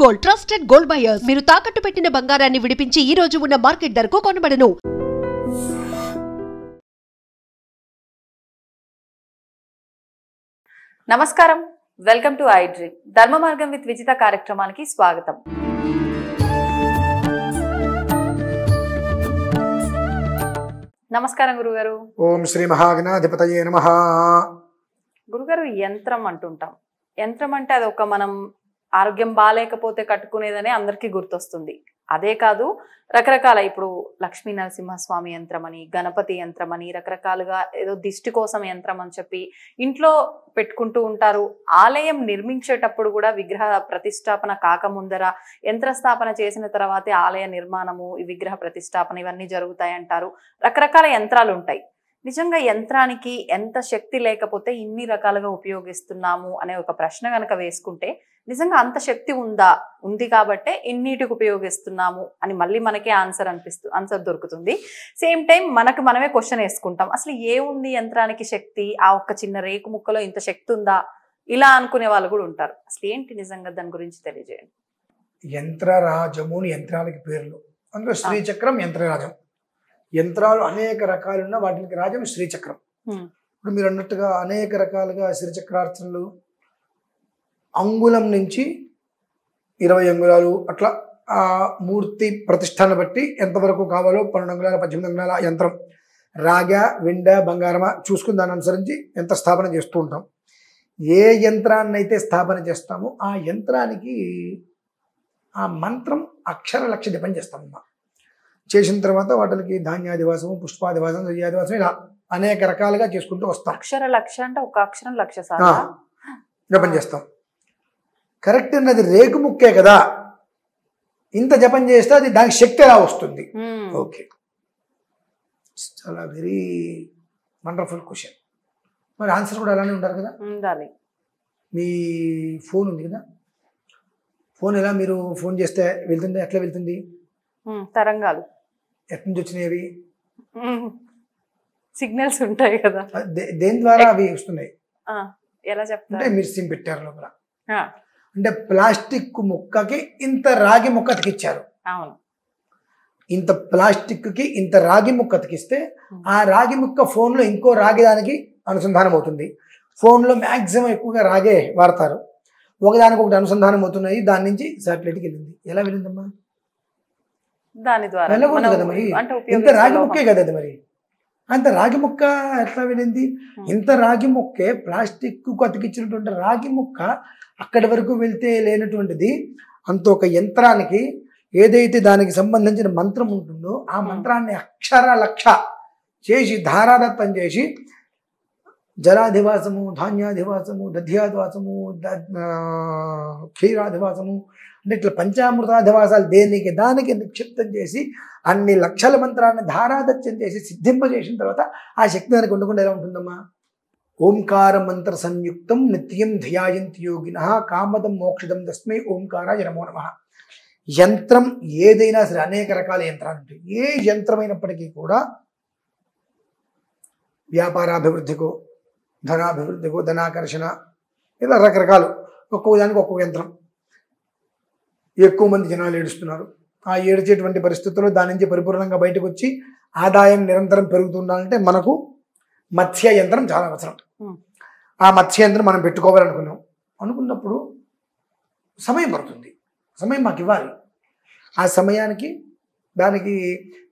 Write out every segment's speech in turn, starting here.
Gold, trusted gold buyers. మీరు తాకట్టు పెట్టిన బంగారాన్ని విడిపించి ఈ రోజు ఉన్న మార్కెట్ ధరకు కొనబడను. నమస్కారం, వెల్కమ్ టు ఐ డ్రీమ్. ధర్మ మార్గం విత్ విజిత కార్యక్రమానికి స్వాగతం. నమస్కారం గురుగారు. ఓం శ్రీ మహాగణాధిపతయే నమః. గురుగారు, యంత్రం అంటుంటాం. యంత్రం అంటే అది ఒక మనం ఆరోగ్యం బాగాలేకపోతే కట్టుకునేదని అందరికీ గుర్తొస్తుంది. అదే కాదు, రకరకాల ఇప్పుడు లక్ష్మీ నరసింహస్వామి యంత్రం అని, గణపతి యంత్రం అని, రకరకాలుగా ఏదో దిష్టి కోసం యంత్రం అని చెప్పి ఇంట్లో పెట్టుకుంటూ ఉంటారు. ఆలయం నిర్మించేటప్పుడు కూడా విగ్రహ ప్రతిష్టాపన కాకముందర యంత్రస్థాపన చేసిన తర్వాతే ఆలయ నిర్మాణము, ఈ విగ్రహ ప్రతిష్టాపన ఇవన్నీ జరుగుతాయి అంటారు. రకరకాల యంత్రాలు ఉంటాయి. నిజంగా యంత్రానికి ఎంత శక్తి లేకపోతే ఇన్ని రకాలుగా ఉపయోగిస్తున్నాము అనే ఒక ప్రశ్న కనుక వేసుకుంటే, నిజంగా అంత శక్తి ఉంది కాబట్టే ఇన్నిటికి ఉపయోగిస్తున్నాము అని మళ్ళీ మనకే ఆన్సర్ దొరుకుతుంది. సేమ్ టైం మనమే క్వశ్చన్ వేసుకుంటాం, అసలు ఏముంది యంత్రానికి శక్తి, ఆ ఒక్క చిన్న రేకు ముక్కలో ఇంత శక్తి ఉందా, ఇలా అనుకునే వాళ్ళు కూడా ఉంటారు. అసలు ఏంటి నిజంగా దాని గురించి తెలియజేయండి. యంత్రరాజము యంత్రాలకి పేర్లు, అందులో శ్రీచక్రం యంత్రరాజం. యంత్రాలు అనేక రకాలున్న వాటికి రాజం శ్రీచక్రం. ఇప్పుడు మీరు అన్నట్టుగా అనేక రకాలుగా శ్రీచక్రార్చనలు అంగుళం నుంచి 20 అంగుళాలు అట్లా ఆ మూర్తి ప్రతిష్టాన్ని బట్టి ఎంతవరకు కావాలో 12 అంగుళాల 18 అంగుళాల యంత్రం, రాగ వెండ బంగారమా చూసుకుని దాన్ని అనుసరించి యంత్ర స్థాపన చేస్తూ ఉంటాం. ఏ యంత్రాన్ని అయితే స్థాపన చేస్తామో ఆ యంత్రానికి ఆ మంత్రం అక్షర లక్ష జపం చేస్తామమ్మా. చేసిన తర్వాత వాటికి ధాన్యాదివాసము, పుష్పాదివాసం, దయ్యాదివాసం ఇలా అనేక రకాలుగా చేసుకుంటూ వస్తాం. అక్షర లక్ష అంటే ఒక అక్షరం లక్ష జపం చేస్తాం. కరెక్ట్ అన్నది రేకు ముక్కే కదా, ఇంత జపం చేస్తే అది దానికి శక్తి ఎలా వస్తుంది? ఓకే, చాలా వెరీ వండర్ఫుల్ క్వశ్చన్. మరి ఆన్సర్ కూడా అలానే ఉండాలి కదా. ఉండాలి. మీ ఫోన్ ఉంది కదా, ఫోన్ ఎలా మీరు ఫోన్ చేస్తే వెళ్తుంది? ఎట్లా వెళ్తుంది? తరంగాలు. ఎక్కడి నుంచి వచ్చినాయి? సిగ్నల్స్ ఉంటాయి కదా, దేని ద్వారా అవి వస్తున్నాయి? ఎలా చెప్తారు? అంటే మీరు సిమ్ పెట్టారు లోపల, అంటే ప్లాస్టిక్ ముక్కకి ఇంత రాగి ముక్క అతికిచ్చారు. అవును. ఇంత ప్లాస్టిక్ కి ఇంత రాగి ముక్క అతికిస్తే ఆ రాగి ముక్క ఫోన్లో ఇంకో రాగి దానికి అనుసంధానం అవుతుంది. ఫోన్లో మ్యాక్సిమం ఎక్కువగా రాగే వాడతారు. ఒకదానికి ఒకటి అనుసంధానం అవుతున్నాయి. దాని నుంచి శాటిలైట్కి వెళ్ళింది. ఎలా వెళ్ళిందమ్మా? దాని ద్వారా వెళ్ళకూడదు కదా మరి, ఇంత రాగి ముక్కే కదా అది. మరి అంత రాగి ముక్క ఎట్లా వెళ్ళింది? ఇంత రాగి ముక్కే ప్లాస్టిక్ అతికిచ్చినటువంటి రాగి ముక్క అక్కడి వరకు వెళ్తే లేనటువంటిది అంత ఒక యంత్రానికి ఏదైతే దానికి సంబంధించిన మంత్రం ఉంటుందో ఆ మంత్రాన్ని అక్షర లక్ష చేసి ధారాదత్తం చేసి జలాధివాసము, ధాన్యాధివాసము, దధ్యాధివాసము, క్షీరాధివాసము అంటే ఇట్లా పంచామృతాధివాసాలు దేనికి దానికి నిక్షిప్తం చేసి అన్ని లక్షల మంత్రాన్ని ధారాదత్యం చేసి సిద్ధింపజేసిన తర్వాత ఆ శక్తి దానికి ఉండకుండా ఎలా ఉంటుందమ్మా? ఓంకార మంత్ర సంయుక్తం నిత్యం ధ్యాయంతి యోగినః కామదం మోక్షదం తస్మై ఓంకారాయ నమో నమః. యంత్రం ఏదైనా సరే, అనేక రకాల యంత్రాలు ఉంటాయి. ఏ యంత్రమైనప్పటికీ కూడా వ్యాపారాభివృద్ధికో, ధనాభివృద్ధికో, ధనాకర్షణ, ఇలా రకరకాలు, ఒక్కొక్క దానికి ఒక్కొక్క యంత్రం. ఎక్కువ మంది జనాలు ఏడుస్తున్నారు. ఆ ఏడ్చేటువంటి పరిస్థితుల్లో దాని నుంచి పరిపూర్ణంగా బయటకు వచ్చి ఆదాయం నిరంతరం పెరుగుతుండాలంటే మనకు మత్స్య యంత్రం చాలా అవసరం. ఆ మత్స్య యంత్రం మనం అనుకున్నప్పుడు సమయం పడుతుంది. సమయం మాకు ఇవ్వాలి. ఆ సమయానికి దానికి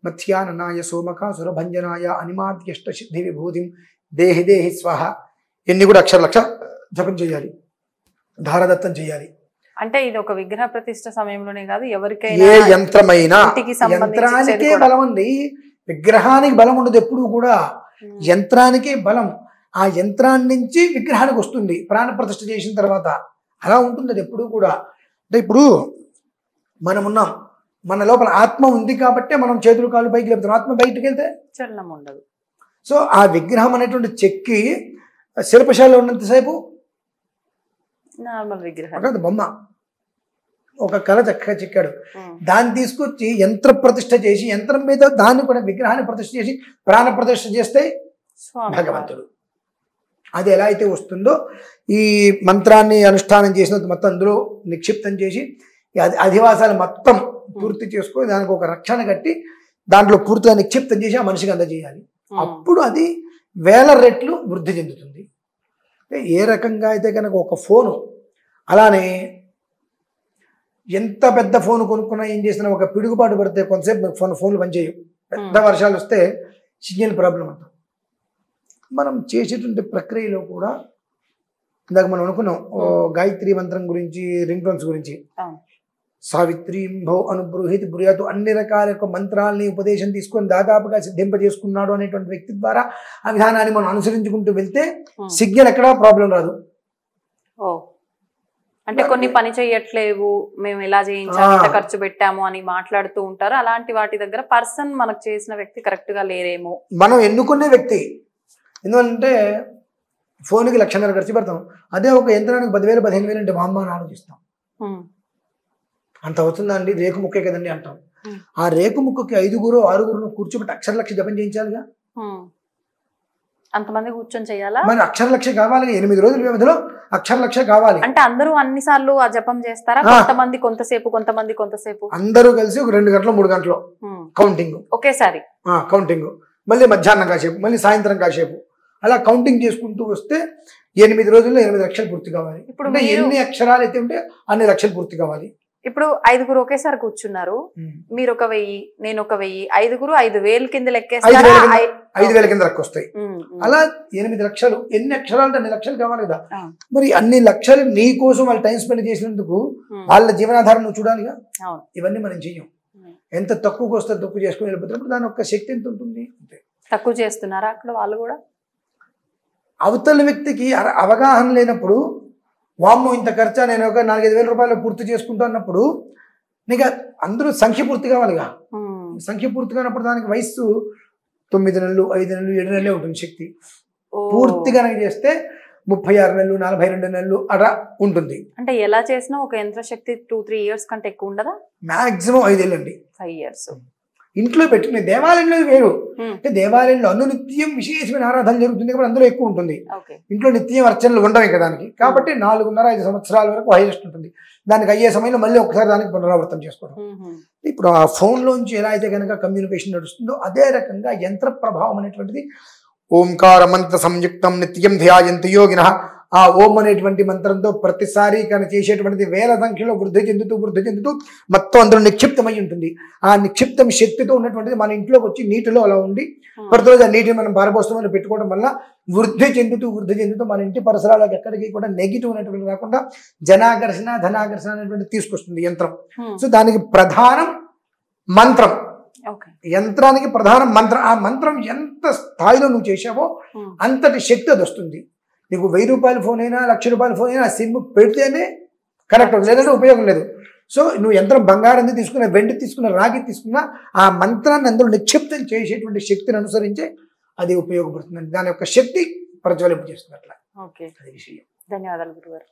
మత్స్యాననాయ సోమక సురభంజనాయ అనిమాద్యష్ట సిద్ధి విభూతిం దేహి దేహి స్వాహ ఎన్ని కూడా అక్షర లక్ష జపం చేయాలి, ధారదత్తం చేయాలి. అంటే ఇది ఒక విగ్రహ ప్రతిష్ఠ సమయంలోనే కాదు, ఎవరికైనా ఏ యంత్రమైనా యంత్రానికే బలం ఉంది, విగ్రహానికి బలం ఉండదు ఎప్పుడు కూడా. యంత్రానికే బలం. ఆ యంత్రాన్ని నుంచి విగ్రహానికి వస్తుంది ప్రాణ ప్రతిష్ఠ చేసిన తర్వాత. అలా ఉంటుంది అది ఎప్పుడు కూడా. అంటే ఇప్పుడు మనం ఉన్నాం, మన లోపల ఆత్మ ఉంది కాబట్టి మనం చేతులు కాళ్ళు పైకి లేపుతాం. ఆత్మ బయటకు వెళ్తే చలనం ఉండదు. సో ఆ విగ్రహం అనేటువంటి చెక్కి శిల్పశాలలో ఉన్నంతసేపు నార్మల్ విగ్రహం, బొమ్మ, ఒక కళ చక్కగా చెక్కాడు. దాన్ని తీసుకొచ్చి యంత్ర ప్రతిష్ఠ చేసి యంత్రం మీద దాన్ని కూడా విగ్రహాన్ని ప్రతిష్ఠ చేసి ప్రాణ ప్రతిష్ఠ చేస్తే భగవంతుడు. అది ఎలా అయితే వస్తుందో ఈ మంత్రాన్ని అనుష్ఠానం చేసినంత మొత్తం అందులో నిక్షిప్తం చేసి అధివాసాలు మొత్తం పూర్తి చేసుకొని దానికి ఒక రక్షణ కట్టి దాంట్లో పూర్తిగా నిక్షిప్తం చేసి ఆ మనిషికి అందజేయాలి. అప్పుడు అది వేల రెట్లు వృద్ధి చెందుతుంది. ఏ రకంగా అయితే కనుక ఒక ఫోను అలానే ఎంత పెద్ద ఫోన్ కొనుక్కున్నా ఏం చేసినా ఒక పిడుగుపాటు పడితే కొంతసేపు ఫోన్లు పనిచేయవు. పెద్ద వర్షాలు వస్తే సిగ్నల్ ప్రాబ్లం అంటాం. మనం చేసేటువంటి ప్రక్రియలో కూడా ఇందాక మనం అనుకున్నాం గాయత్రి మంత్రం గురించి, రింగ్ టోన్స్ గురించి. సావిత్రీం భౌ అనుబ్రూహితి బ్రూయాతు అన్ని రకాల యొక్క మంత్రాలని ఉపదేశం తీసుకొని దాదాపుగా సిద్ధింపజేసుకున్నాడు అనేటువంటి వ్యక్తి ద్వారా ఆ విధానాన్ని మనం అనుసరించుకుంటూ వెళ్తే సిగ్నల్ ఎక్కడా ప్రాబ్లం రాదు. అంటే కొన్ని పని చేయట్లేవు, మేము ఇలా చేయించాము, ఇంత ఖర్చు పెట్టాము అని మాట్లాడుతూ ఉంటారు. అలాంటి వాటి దగ్గర పర్సన్ మనకు చేసిన వ్యక్తి కరెక్ట్ గా లేరేమో. మనం ఎన్నుకునే వ్యక్తి ఎందుకంటే ఫోన్కి 1,00,000 ఖర్చు పెడతాం, అదే ఒక యంత్రానికి 10,000 15,000 అంటే మా అమ్మ అని ఆలోచిస్తాం. అంత అవుతుందా అండి, రేకు ముక్కే కదండి అంటాం. ఆ రేకు ముక్కకి 5గురు 6గురును కూర్చోబెట్టి అక్షర లక్ష జపం చేయించాలిగా. అంతమంది కూర్చొని చేయాలా? మరి అక్షర లక్ష కావాలి, 8 రోజుల వ్యవధిలో అక్షర లక్ష కావాలి. అంటే అందరూ అన్ని సార్లు ఆ జపం చేస్తారా? కొంతమంది కొంతసేపు, కొంతమంది కొంతసేపు, అందరూ కలిసి ఒక 2 గంటలు 3 గంటలు కౌంటింగ్ ఒకేసారి. కౌంటింగ్ మళ్ళీ మధ్యాహ్నం కాసేపు, మళ్ళీ సాయంత్రం కాసేపు, అలా కౌంటింగ్ చేసుకుంటూ వస్తే 8 రోజుల్లో 8 లక్షలు పూర్తి కావాలి. ఇప్పుడు ఎన్ని అక్షరాలు అయితే ఉంటే అన్ని లక్షలు పూర్తి కావాలి. ఇప్పుడు 5గురు ఒకేసారి కూర్చున్నారు, మీరు ఒక 1000 నేను ఒక 1000, 5గురు 5,000 కింద లెక్కేస్తారా? 5,000 కింద లెక్క వస్తాయి. అలా 8 లక్షలు, ఎన్ని అక్షరాలు అంటే 2 లక్షలు కావాలి కదా. మరి అన్ని లక్షలు నీ కోసం వాళ్ళు టైం స్పెండ్ చేసినందుకు వాళ్ళ జీవనాధారం నువ్వు చూడాలిగా. ఇవన్నీ మనం చెయ్యం. ఎంత తక్కువకి వస్తే తక్కువ చేసుకుని వెళ్ళిపోతున్నప్పుడు దాని యొక్క శక్తి ఎంత ఉంటుంది. తక్కువ చేస్తున్నారా అక్కడ వాళ్ళు కూడా? అవతల వ్యక్తికి అవగాహన లేనప్పుడు వామ్మో ఇంత ఖర్చా, నేను ఒక 4-5 వేల రూపాయలు పూర్తి చేసుకుంటా అన్నప్పుడు నీకు అందరూ సంఖ్య పూర్తి కావాలిగా. సంఖ్య పూర్తి కానప్పుడు దానికి వయస్సు 9 నెలలు 5 నెలలు 7 నెలలే ఉంటుంది శక్తి. పూర్తిగా చేస్తే 36 నెలలు 42 నెలలు అలా ఉంటుంది. అంటే ఎలా చేసినా ఒక యంత్ర శక్తి 2-3 ఇయర్స్ కంటే ఎక్కువ ఉండదా? మాక్సిమం 5 ఏళ్ళు అండి. 5 ఇయర్స్ ఇంట్లో పెట్టుకునే. దేవాలయంలో వేరు. అంటే దేవాలయంలో అనునిత్యం విశేషమైన ఆరాధన జరుగుతుంది కాబట్టి అందులో ఎక్కువ ఉంటుంది. ఇంట్లో నిత్యం అర్చనలు ఉండవు ఇంకా దానికి. కాబట్టి 4.5 సంవత్సరాల వరకు హైయెస్ట్ ఉంటుంది. దానికి అయ్యే సమయంలో మళ్ళీ ఒకసారి దానికి పునరావృతం చేసుకోవడం. ఇప్పుడు ఆ ఫోన్లోంచి ఎలా అయితే కనుక కమ్యూనికేషన్ నడుస్తుందో అదే రకంగా యంత్ర ప్రభావం అనేటువంటిది ఓంకార మంత్ర సంయుక్తం నిత్యం ధ్యాయంతి యోగినః. ఆ ఓం అనేటువంటి మంత్రంతో ప్రతిసారి కానీ చేసేటువంటిది వేల సంఖ్యలో వృద్ధి చెందుతూ మొత్తం అందులో నిక్షిప్తమై ఉంటుంది. ఆ నిక్షిప్తం శక్తితో ఉన్నటువంటిది మన ఇంట్లోకి వచ్చి నీటిలో అలా ఉండి ప్రతిరోజు ఆ నీటిని మనం పారబోస్తామని పెట్టుకోవడం వల్ల వృద్ధి చెందుతూ మన ఇంటి పరిసరాలకు ఎక్కడికి కూడా నెగిటివ్ అనేటువంటి రాకుండా జనాకర్షణ ధనాకర్షణ అనేటువంటి తీసుకొస్తుంది యంత్రం. సో దానికి ప్రధానం మంత్రం. యంత్రానికి ప్రధానం మంత్రం. ఆ మంత్రం ఎంత స్థాయిలో నువ్వు చేసావో అంతటి శక్తి అది వస్తుంది. నీకు 1000 రూపాయల ఫోన్ అయినా 1,00,000 రూపాయల ఫోన్ అయినా ఆ సిమ్ పెడితేనే కరెక్ట్ అవుతుంది, లేదంటే ఉపయోగం లేదు. సో నువ్వు యంత్రం బంగారం తీసుకున్న, వెండి తీసుకున్న, రాగి తీసుకున్నా ఆ మంత్రాన్ని అందులో నిక్షిప్తం చేసేటువంటి శక్తిని అనుసరించే అది ఉపయోగపడుతుంది. దాని యొక్క శక్తి ప్రజ్వలింపు చేస్తున్నట్ల. ఓకే, ధన్యవాదాలు గురుగారు.